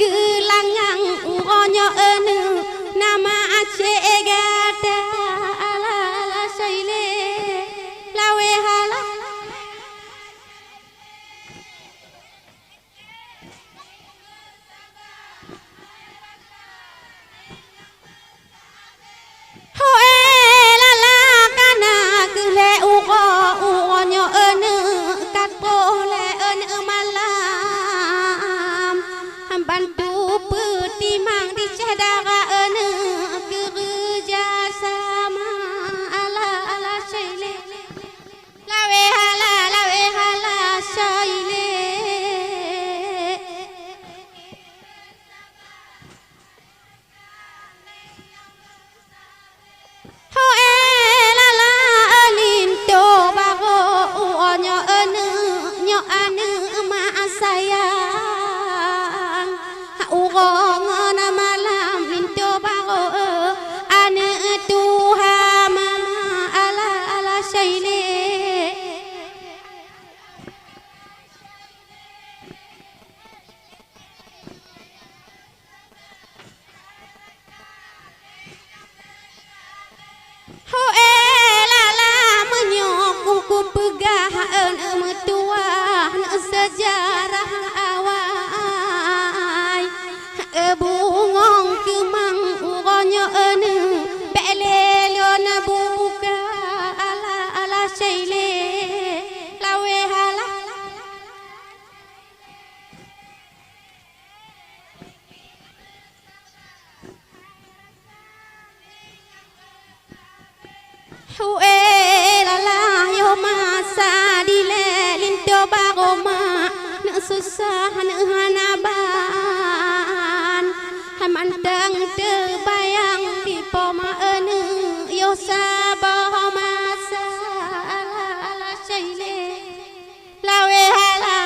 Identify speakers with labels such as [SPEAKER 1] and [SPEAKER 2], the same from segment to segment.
[SPEAKER 1] Gelangang uronyo timang dicedara kerja sama ala syaile lawe hala syaile ho lala linto bago onyo nyo anu ma sayang urong na malam linto bago anu tuhama ala syaile ho lala menyoku ku pegah metua sejarah awai bungong kemang uronyo belelo na buka ala syaile lawe hala Hue lala yo masa dile linto baroma na susah na hanaban hamantang terbayang di poma yo sabah masa ala syaile lawe hala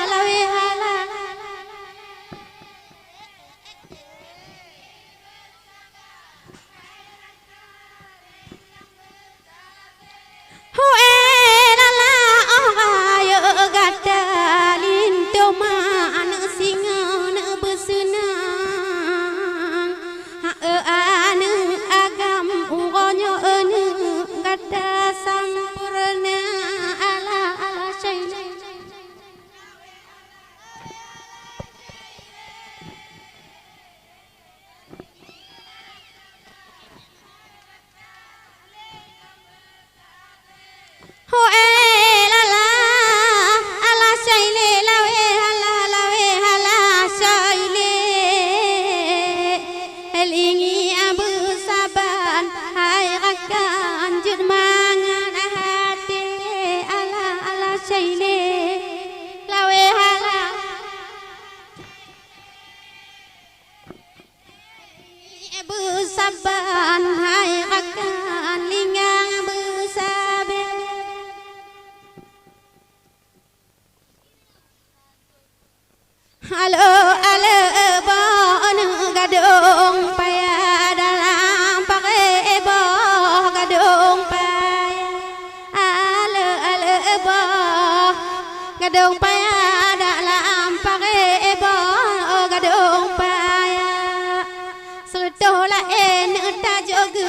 [SPEAKER 1] saban hai akan lingang bersabe halo bon gadong paya dalam pakai boh gadong paya halo boh gadong paya dalam pakai boh gadong paya tola ta jogu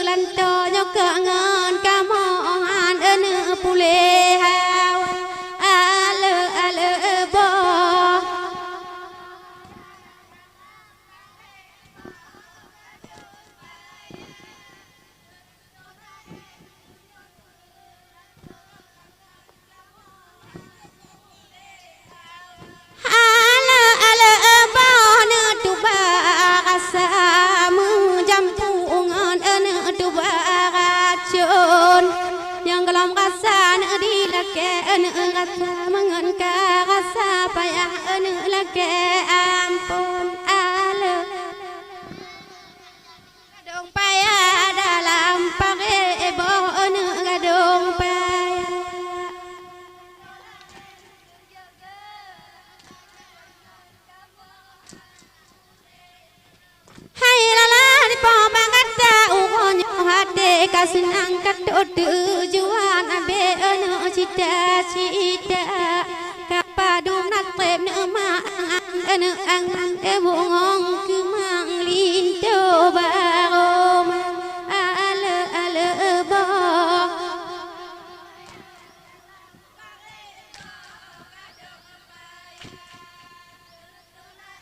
[SPEAKER 1] lanto nyokangan kamohan pule hawa ale bo ale bo ne tuba asa yang dalam rasa di lake rasa mengangka rasa payah lake ampun ale gadong payah dalam pakai bon gadong payah hai lala di pomangata uronyo hade kasinang katut tujuan abe cita-cita kapadung natrep nama ang bungo